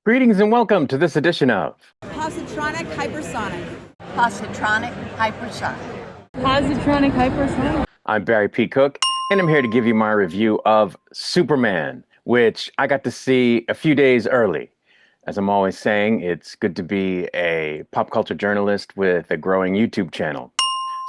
Greetings and welcome to this edition of Positronic hypersonic. Positronic hypersonic. Positronic hypersonic. I'm Barry P. Cook, and I'm here to give you my review of Superman, which I got to see a few days early. As I'm always saying, it's good to be a pop culture journalist with a growing YouTube channel.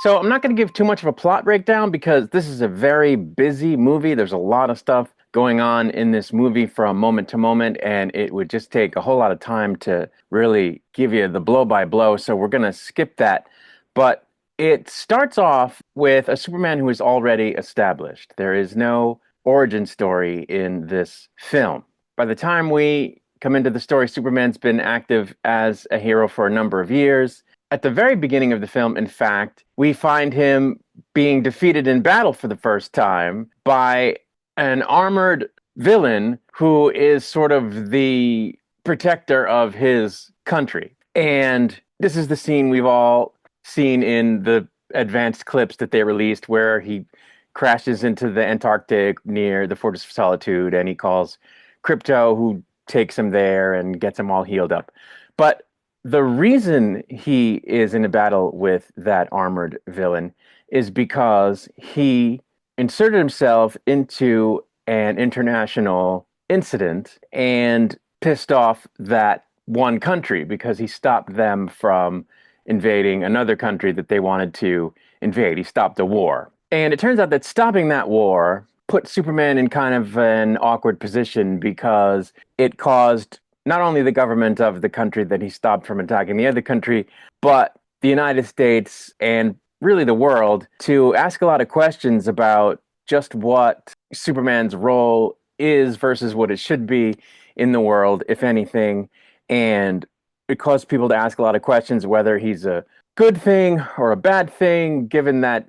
So I'm not going to give too much of a plot breakdown because this is a very busy movie. There's a lot of stuff going on in this movie from moment to moment, and it would just take a whole lot of time to really give you the blow by blow. So we're going to skip that. But it starts off with a Superman who is already established. There is no origin story in this film. By the time we come into the story, Superman's been active as a hero for a number of years. At the very beginning of the film, in fact, we find him being defeated in battle for the first time by an armored villain who is sort of the protector of his country. And this is the scene we've all seen in the advanced clips that they released where he crashes into the Antarctic near the Fortress of Solitude and he calls Crypto, who takes him there and gets him all healed up. But the reason he is in a battle with that armored villain is because he inserted himself into an international incident and pissed off that one country because he stopped them from invading another country that they wanted to invade. He stopped a war. And it turns out that stopping that war put Superman in kind of an awkward position because it caused not only the government of the country that he stopped from attacking the other country, but the United States and really the world to ask a lot of questions about just what Superman's role is versus what it should be in the world, if anything. And it caused people to ask a lot of questions whether he's a good thing or a bad thing, given that,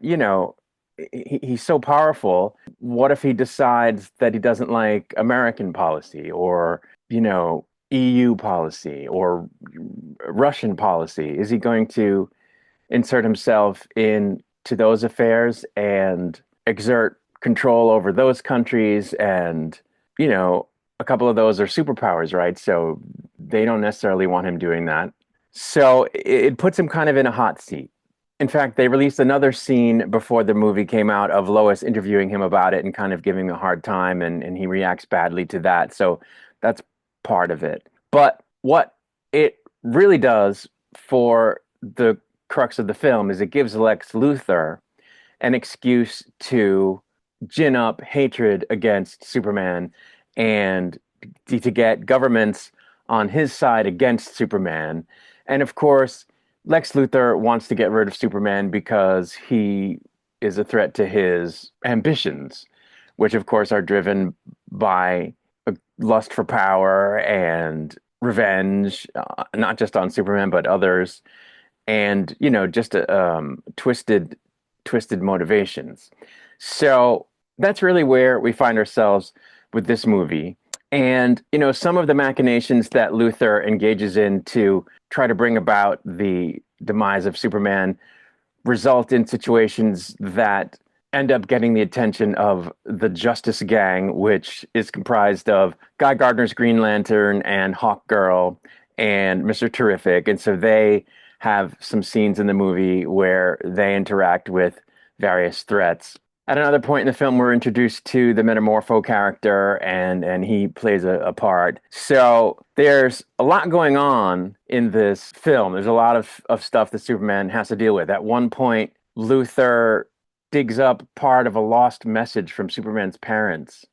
he's so powerful. What if he decides that he doesn't like American policy or, EU policy or Russian policy? Is he going to insert himself into those affairs and exert control over those countries? And, a couple of those are superpowers, right? So they don't necessarily want him doing that. So it puts him kind of in a hot seat. In fact, they released another scene before the movie came out of Lois interviewing him about it and kind of giving him a hard time, and he reacts badly to that. So that's part of it. But what it really does for the crux of the film is it gives Lex Luthor an excuse to gin up hatred against Superman and to get governments on his side against Superman. And of course, Lex Luthor wants to get rid of Superman because he is a threat to his ambitions, which of course are driven by a lust for power and revenge, not just on Superman, but others. And, just twisted motivations. So that's really where we find ourselves with this movie. And, some of the machinations that Luthor engages in to try to bring about the demise of Superman result in situations that end up getting the attention of the Justice Gang, which is comprised of Guy Gardner's Green Lantern and Hawkgirl and Mr. Terrific. And so they have some scenes in the movie where they interact with various threats. At another point in the film, we're introduced to the Metamorpho character, and he plays a part. So there's a lot going on in this film. There's a lot of stuff that Superman has to deal with. At one point, Luthor digs up part of a lost message from Superman's parents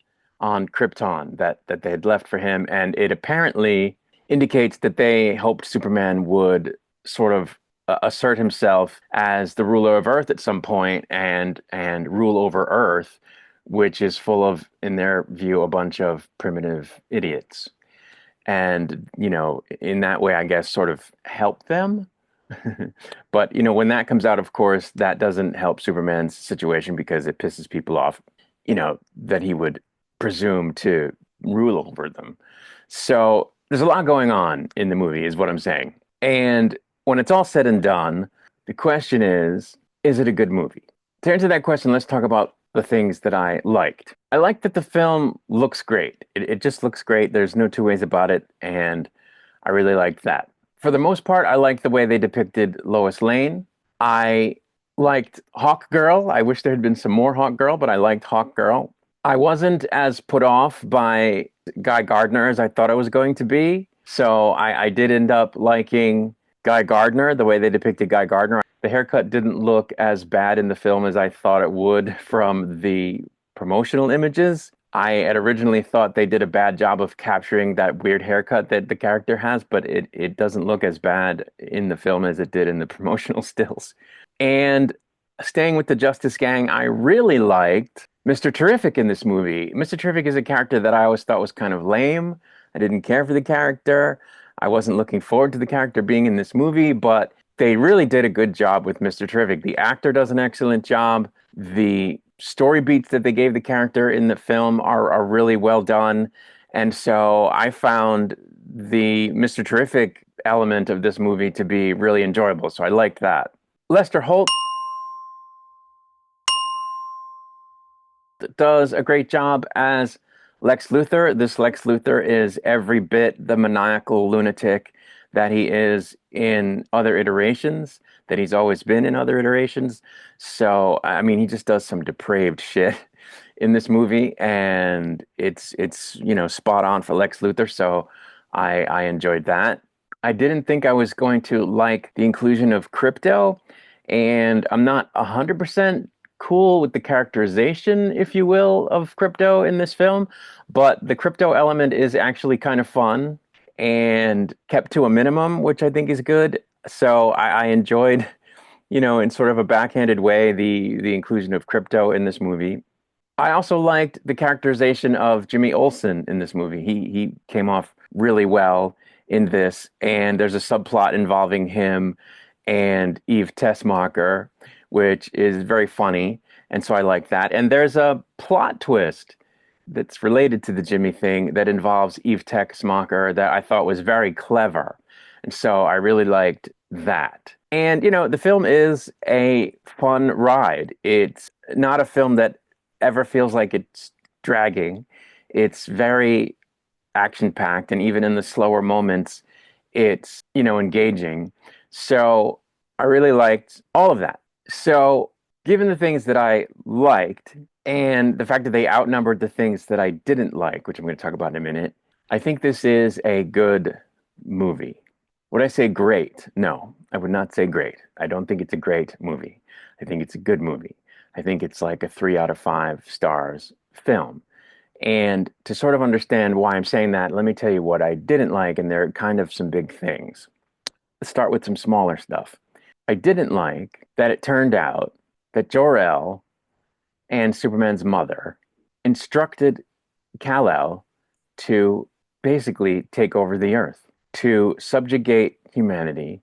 on Krypton that they had left for him, and it apparently indicates that they hoped Superman would sort of assert himself as the ruler of Earth at some point and rule over Earth, which is full of, in their view, a bunch of primitive idiots. And, in that way, I guess, sort of help them. But, when that comes out, of course, that doesn't help Superman's situation because it pisses people off, that he would presume to rule over them. So there's a lot going on in the movie, is what I'm saying. And when it's all said and done, the question is it a good movie? To answer that question, let's talk about the things that I liked. I liked that the film looks great. It just looks great. There's no two ways about it. And I really liked that. For the most part, I liked the way they depicted Lois Lane. I liked Hawk Girl. I wish there had been some more Hawk Girl, but I liked Hawk Girl. I wasn't as put off by Guy Gardner as I thought I was going to be. So I did end up liking Guy Gardner, the way they depicted Guy Gardner. The haircut didn't look as bad in the film as I thought it would from the promotional images. I had originally thought they did a bad job of capturing that weird haircut that the character has, but it doesn't look as bad in the film as it did in the promotional stills. And staying with the Justice Gang, I really liked Mr. Terrific in this movie. Mr. Terrific is a character that I always thought was kind of lame. I didn't care for the character. I wasn't looking forward to the character being in this movie, but they really did a good job with Mr. Terrific. The actor does an excellent job. The story beats that they gave the character in the film are really well done. And so I found the Mr. Terrific element of this movie to be really enjoyable. So I liked that. Lester Holt does a great job as Lex Luthor. This Lex Luthor is every bit the maniacal lunatic that he is in other iterations, that he's always been in other iterations. So, I mean, he just does some depraved shit in this movie, and it's spot on for Lex Luthor. So, I enjoyed that. I didn't think I was going to like the inclusion of Crypto, and I'm not 100% cool with the characterization, if you will, of Crypto in this film, but the Crypto element is actually kind of fun and kept to a minimum, which I think is good. So I enjoyed, in sort of a backhanded way, the inclusion of Crypto in this movie. I also liked the characterization of Jimmy Olsen in this movie. He came off really well in this, and there's a subplot involving him and Eve Tessmacher, which is very funny, and so I like that. And there's a plot twist that's related to the Jimmy thing that involves Eve Tessmacher that I thought was very clever, and so I really liked that. And the film is a fun ride. It's not a film that ever feels like it's dragging. It's very action packed, and even in the slower moments, it's engaging. So I really liked all of that. So given the things that I liked and the fact that they outnumbered the things that I didn't like, which I'm going to talk about in a minute, I think this is a good movie. Would I say great? No, I would not say great. I don't think it's a great movie. I think it's a good movie. I think it's like a 3 out of 5 stars film. And to sort of understand why I'm saying that, let me tell you what I didn't like, and there are kind of some big things. Let's start with some smaller stuff. I didn't like that it turned out that Jor-El and Superman's mother instructed Kal-El to basically take over the Earth, to subjugate humanity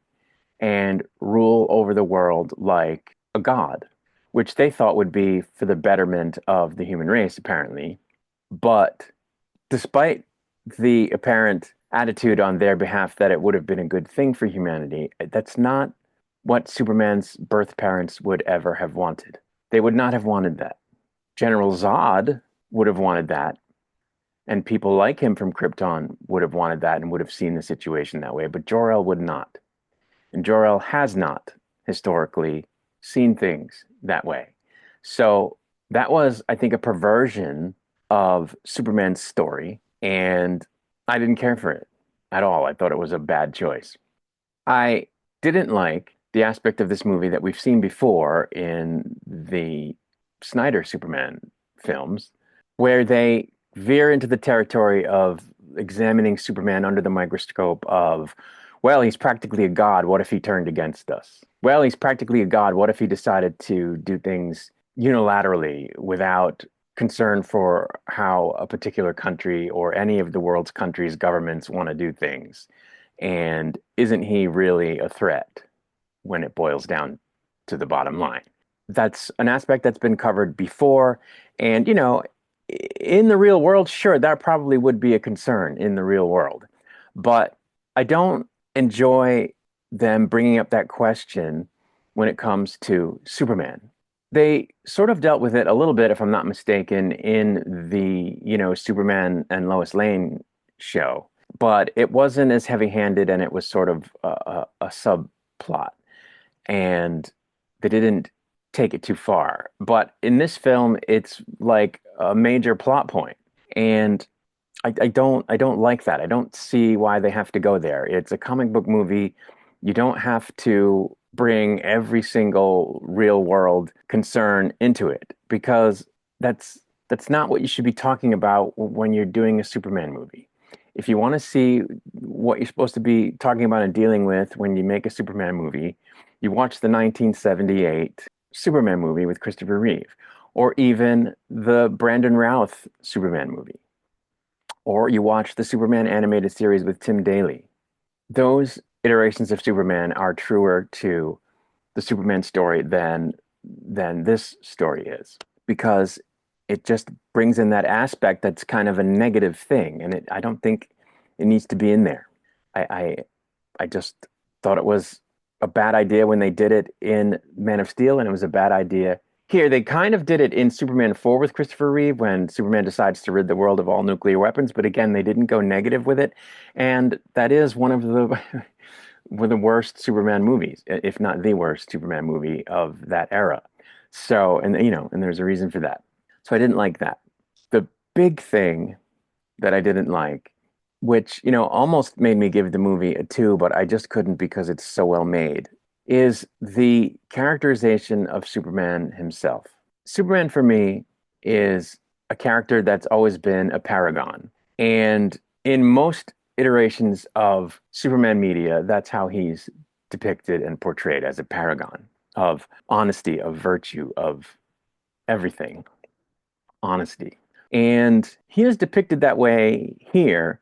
and rule over the world like a god, which they thought would be for the betterment of the human race, apparently. But despite the apparent attitude on their behalf that it would have been a good thing for humanity, that's not what Superman's birth parents would ever have wanted. They would not have wanted that. General Zod would have wanted that, and people like him from Krypton would have wanted that and would have seen the situation that way, but Jor-El would not. And Jor-El has not historically seen things that way. So that was, I think, a perversion of Superman's story, and I didn't care for it at all. I thought it was a bad choice. I didn't like the aspect of this movie that we've seen before in the Snyder Superman films, where they veer into the territory of examining Superman under the microscope of, well, he's practically a god. What if he turned against us? Well, he's practically a god. What if he decided to do things unilaterally without concern for how a particular country or any of the world's countries' governments want to do things? And isn't he really a threat when it boils down to the bottom line? That's an aspect that's been covered before. And, in the real world, sure, that probably would be a concern in the real world. But I don't enjoy them bringing up that question when it comes to Superman. They sort of dealt with it a little bit, if I'm not mistaken, in the, Superman and Lois Lane show, but it wasn't as heavy-handed, and it was sort of a subplot, and they didn't take it too far. But in this film, it's like a major plot point, and I don't like that. I don't see why they have to go there. It's a comic book movie. You don't have to bring every single real world concern into it because that's not what you should be talking about when you're doing a Superman movie. If you want to see what you're supposed to be talking about and dealing with when you make a Superman movie, you watch the 1978 Superman movie with Christopher Reeve, or even the Brandon Routh Superman movie, or you watch the Superman animated series with Tim Daly. Those iterations of Superman are truer to the Superman story than this story is because it just brings in that aspect that's kind of a negative thing, and I don't think it needs to be in there. I, I I just thought it was a bad idea when they did it in Man of Steel, and it was a bad idea here. They kind of did it in Superman 4 with Christopher Reeve when Superman decides to rid the world of all nuclear weapons, but again, they didn't go negative with it. And that is one of the one of the worst Superman movies, if not the worst Superman movie of that era. So, and and there's a reason for that. So I didn't like that. The big thing that I didn't like, which, almost made me give the movie a two, but I just couldn't because it's so well made, is the characterization of Superman himself. Superman for me is a character that's always been a paragon. And in most iterations of Superman media, that's how he's depicted and portrayed, as a paragon of honesty, of virtue, of everything, honesty. And he is depicted that way here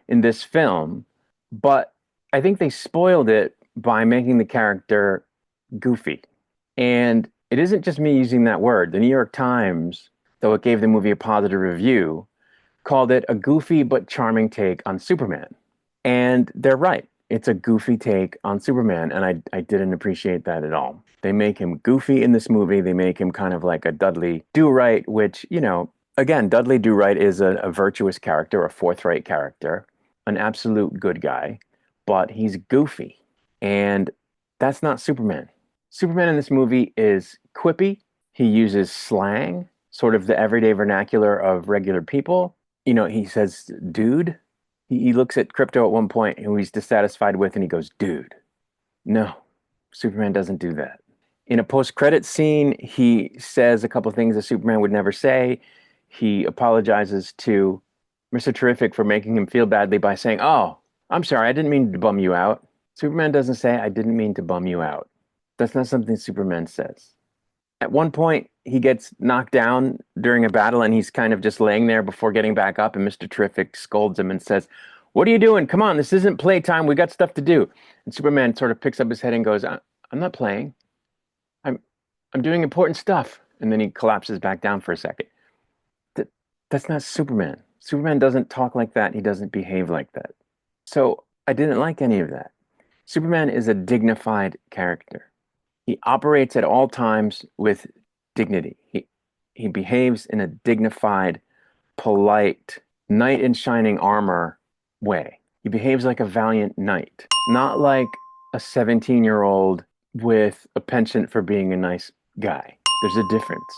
in this film, but I think they spoiled it by making the character goofy. And it isn't just me using that word. The New York Times, though it gave the movie a positive review, called it a goofy but charming take on Superman. And they're right. It's a goofy take on Superman, and I didn't appreciate that at all. They make him goofy in this movie. They make him kind of like a Dudley Do-Right, which, again, Dudley Do-Right is a virtuous character, a forthright character, an absolute good guy, but he's goofy. And that's not Superman. Superman in this movie is quippy. He uses slang, sort of the everyday vernacular of regular people. He says, dude. He looks at Crypto at one point who he's dissatisfied with, and he goes, dude. No, Superman doesn't do that. In a post-credit scene, he says a couple of things that Superman would never say. He apologizes to Mr. Terrific for making him feel badly by saying, "Oh, I'm sorry, I didn't mean to bum you out." Superman doesn't say, "I didn't mean to bum you out." That's not something Superman says. At one point, he gets knocked down during a battle and he's kind of just laying there before getting back up. And Mr. Terrific scolds him and says, "What are you doing? Come on, this isn't playtime. We got stuff to do." And Superman sort of picks up his head and goes, "I'm not playing. I'm I'm doing important stuff." And then he collapses back down for a second. That, that's not Superman. Superman doesn't talk like that. He doesn't behave like that. So I didn't like any of that. Superman is a dignified character. He operates at all times with dignity. He behaves in a dignified, polite, knight in shining armor way. He behaves like a valiant knight, not like a 17-year-old with a penchant for being a nice guy. There's a difference.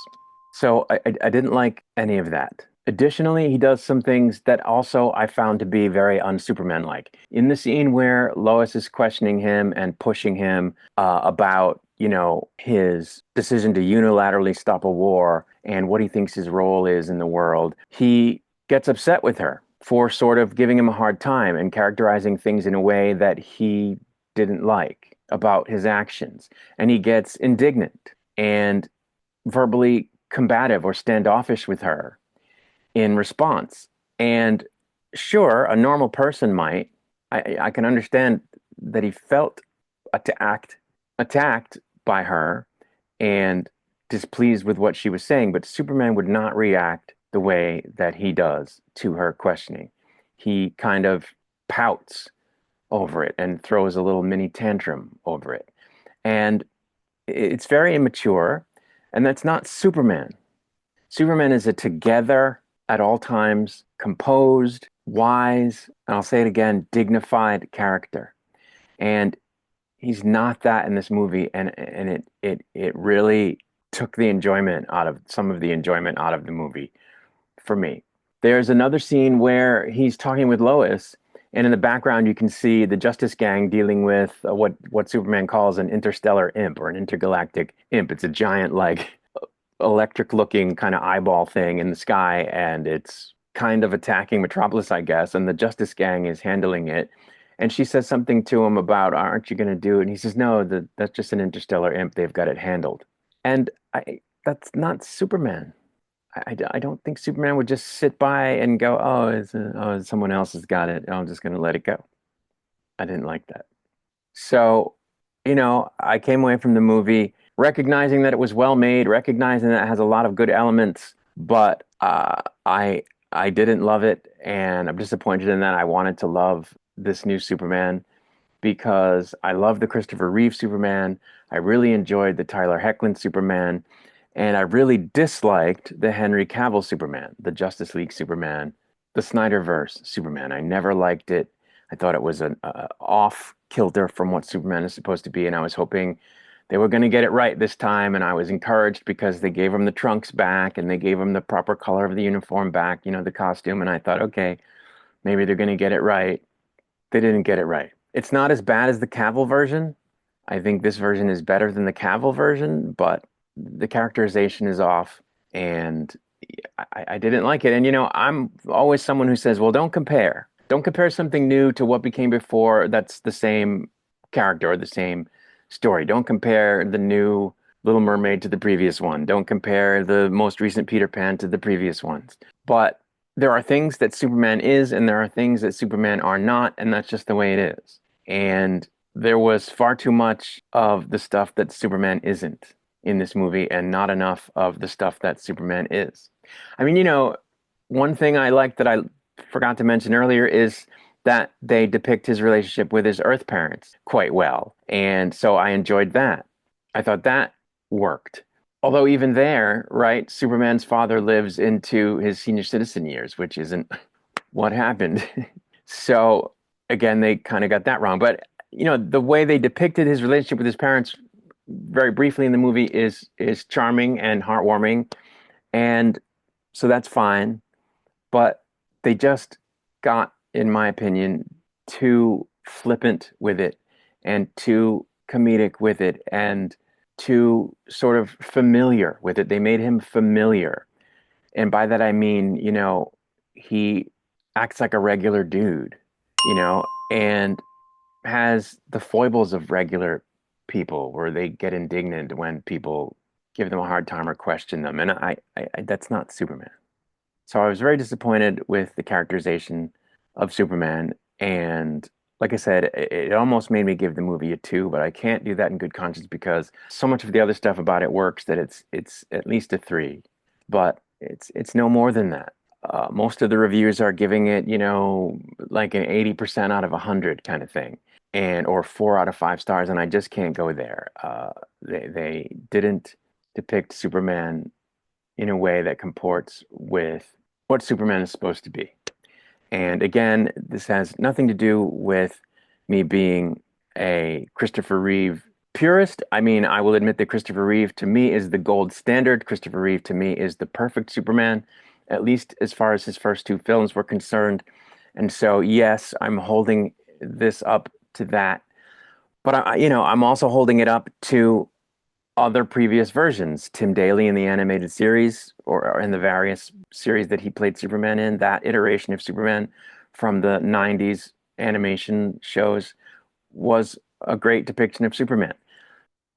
So I didn't like any of that. Additionally, he does some things that also I found to be very un-Superman-like. In the scene where Lois is questioning him and pushing him about, his decision to unilaterally stop a war and what he thinks his role is in the world, he gets upset with her for sort of giving him a hard time and characterizing things in a way that he didn't like about his actions. And he gets indignant and verbally combative or standoffish with her in response. And sure, a normal person might. I can understand that he felt attacked by her and displeased with what she was saying, but Superman would not react the way that he does to her questioning. He kind of pouts over it and throws a little mini tantrum over it. And it's very immature, and that's not Superman. Superman is a together, at all times, composed, wise, and I'll say it again, dignified character. And he's not that in this movie, and it really took the enjoyment out of some of the enjoyment out of the movie for me. There's another scene where he's talking with Lois, and in the background you can see the Justice Gang dealing with what Superman calls an interstellar imp or an intergalactic imp. It's a giant like electric looking kind of eyeball thing in the sky, and it's kind of attacking Metropolis, I guess, and the Justice Gang is handling it. And she says something to him about, "Aren't you going to do it?" And he says, "No, that's just an interstellar imp. They've got it handled." And that's not Superman. I don't think Superman would just sit by and go, "Oh, someone else has got it. I'm just going to let it go." I didn't like that. So, I came away from the movie recognizing that it was well made, recognizing that it has a lot of good elements, but I didn't love it, and I'm disappointed in that. I wanted to love this new Superman because I love the Christopher Reeve Superman. I really enjoyed the Tyler Hoechlin Superman, and I really disliked the Henry Cavill Superman, the Justice League Superman, the Snyderverse Superman. I never liked it. I thought it was an off kilter from what Superman is supposed to be, and I was hoping they were going to get it right this time. And I was encouraged because they gave him the trunks back and they gave him the proper color of the uniform back, the costume. And I thought, okay, maybe they're going to get it right. They didn't get it right. It's not as bad as the Cavill version. I think this version is better than the Cavill version, but the characterization is off, and I didn't like it. And I'm always someone who says, well, don't compare. Don't compare something new to what became before that's the same character or the same story. Don't compare the new Little Mermaid to the previous one. Don't compare the most recent Peter Pan to the previous ones. But there are things that Superman is, and there are things that Superman are not, and that's just the way it is. And there was far too much of the stuff that Superman isn't in this movie, and not enough of the stuff that Superman is. I mean, one thing I like that I forgot to mention earlier is that they depict his relationship with his Earth parents quite well. And so I enjoyed that. I thought that worked. Although even there, right, Superman's father lives into his senior citizen years, which isn't what happened. So again, they kind of got that wrong. But the way they depicted his relationship with his parents very briefly in the movie is charming and heartwarming. And so that's fine. But they just got, in my opinion, too flippant with it and too comedic with it and too sort of familiar with it. They made him familiar. And by that I mean, he acts like a regular dude, and has the foibles of regular people where they get indignant when people give them a hard time or question them. And that's not Superman. So I was very disappointed with the characterization of Superman. And like I said, it almost made me give the movie a two, but I can't do that in good conscience because so much of the other stuff about it works that it's at least a three. But it's no more than that. Most of the reviews are giving it, like an 80% out of 100 kind of thing, and or 4 out of 5 stars, and I just can't go there. They didn't depict Superman in a way that comports with what Superman is supposed to be. And again, this has nothing to do with me being a Christopher Reeve purist. I mean, I will admit that Christopher Reeve to me is the gold standard. Christopher Reeve to me is the perfect Superman, at least as far as his first two films were concerned. And so, yes, I'm holding this up to that. But I'm also holding it up to other previous versions. Tim Daly in the animated series or in the various series that he played Superman in, that iteration of Superman from the 90s animation shows was a great depiction of Superman.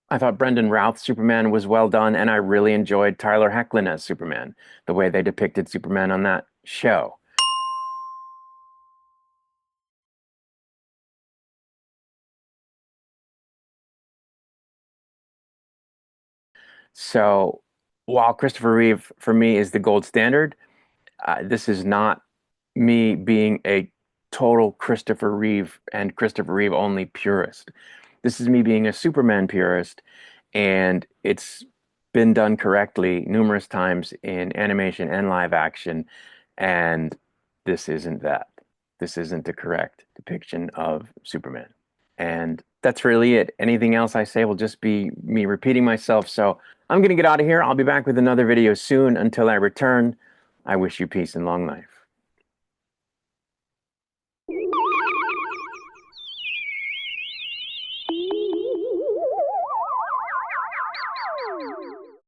I thought Brendan Routh's Superman was well done, and I really enjoyed Tyler Hoechlin as Superman, the way they depicted Superman on that show. So while Christopher Reeve for me is the gold standard, this is not me being a total Christopher Reeve and Christopher Reeve only purist. This is me being a Superman purist, and it's been done correctly numerous times in animation and live action, and this isn't that. this isn't the correct depiction of Superman. And that's really it. Anything else I say will just be me repeating myself. So I'm going to get out of here. I'll be back with another video soon. Until I return, I wish you peace and long life.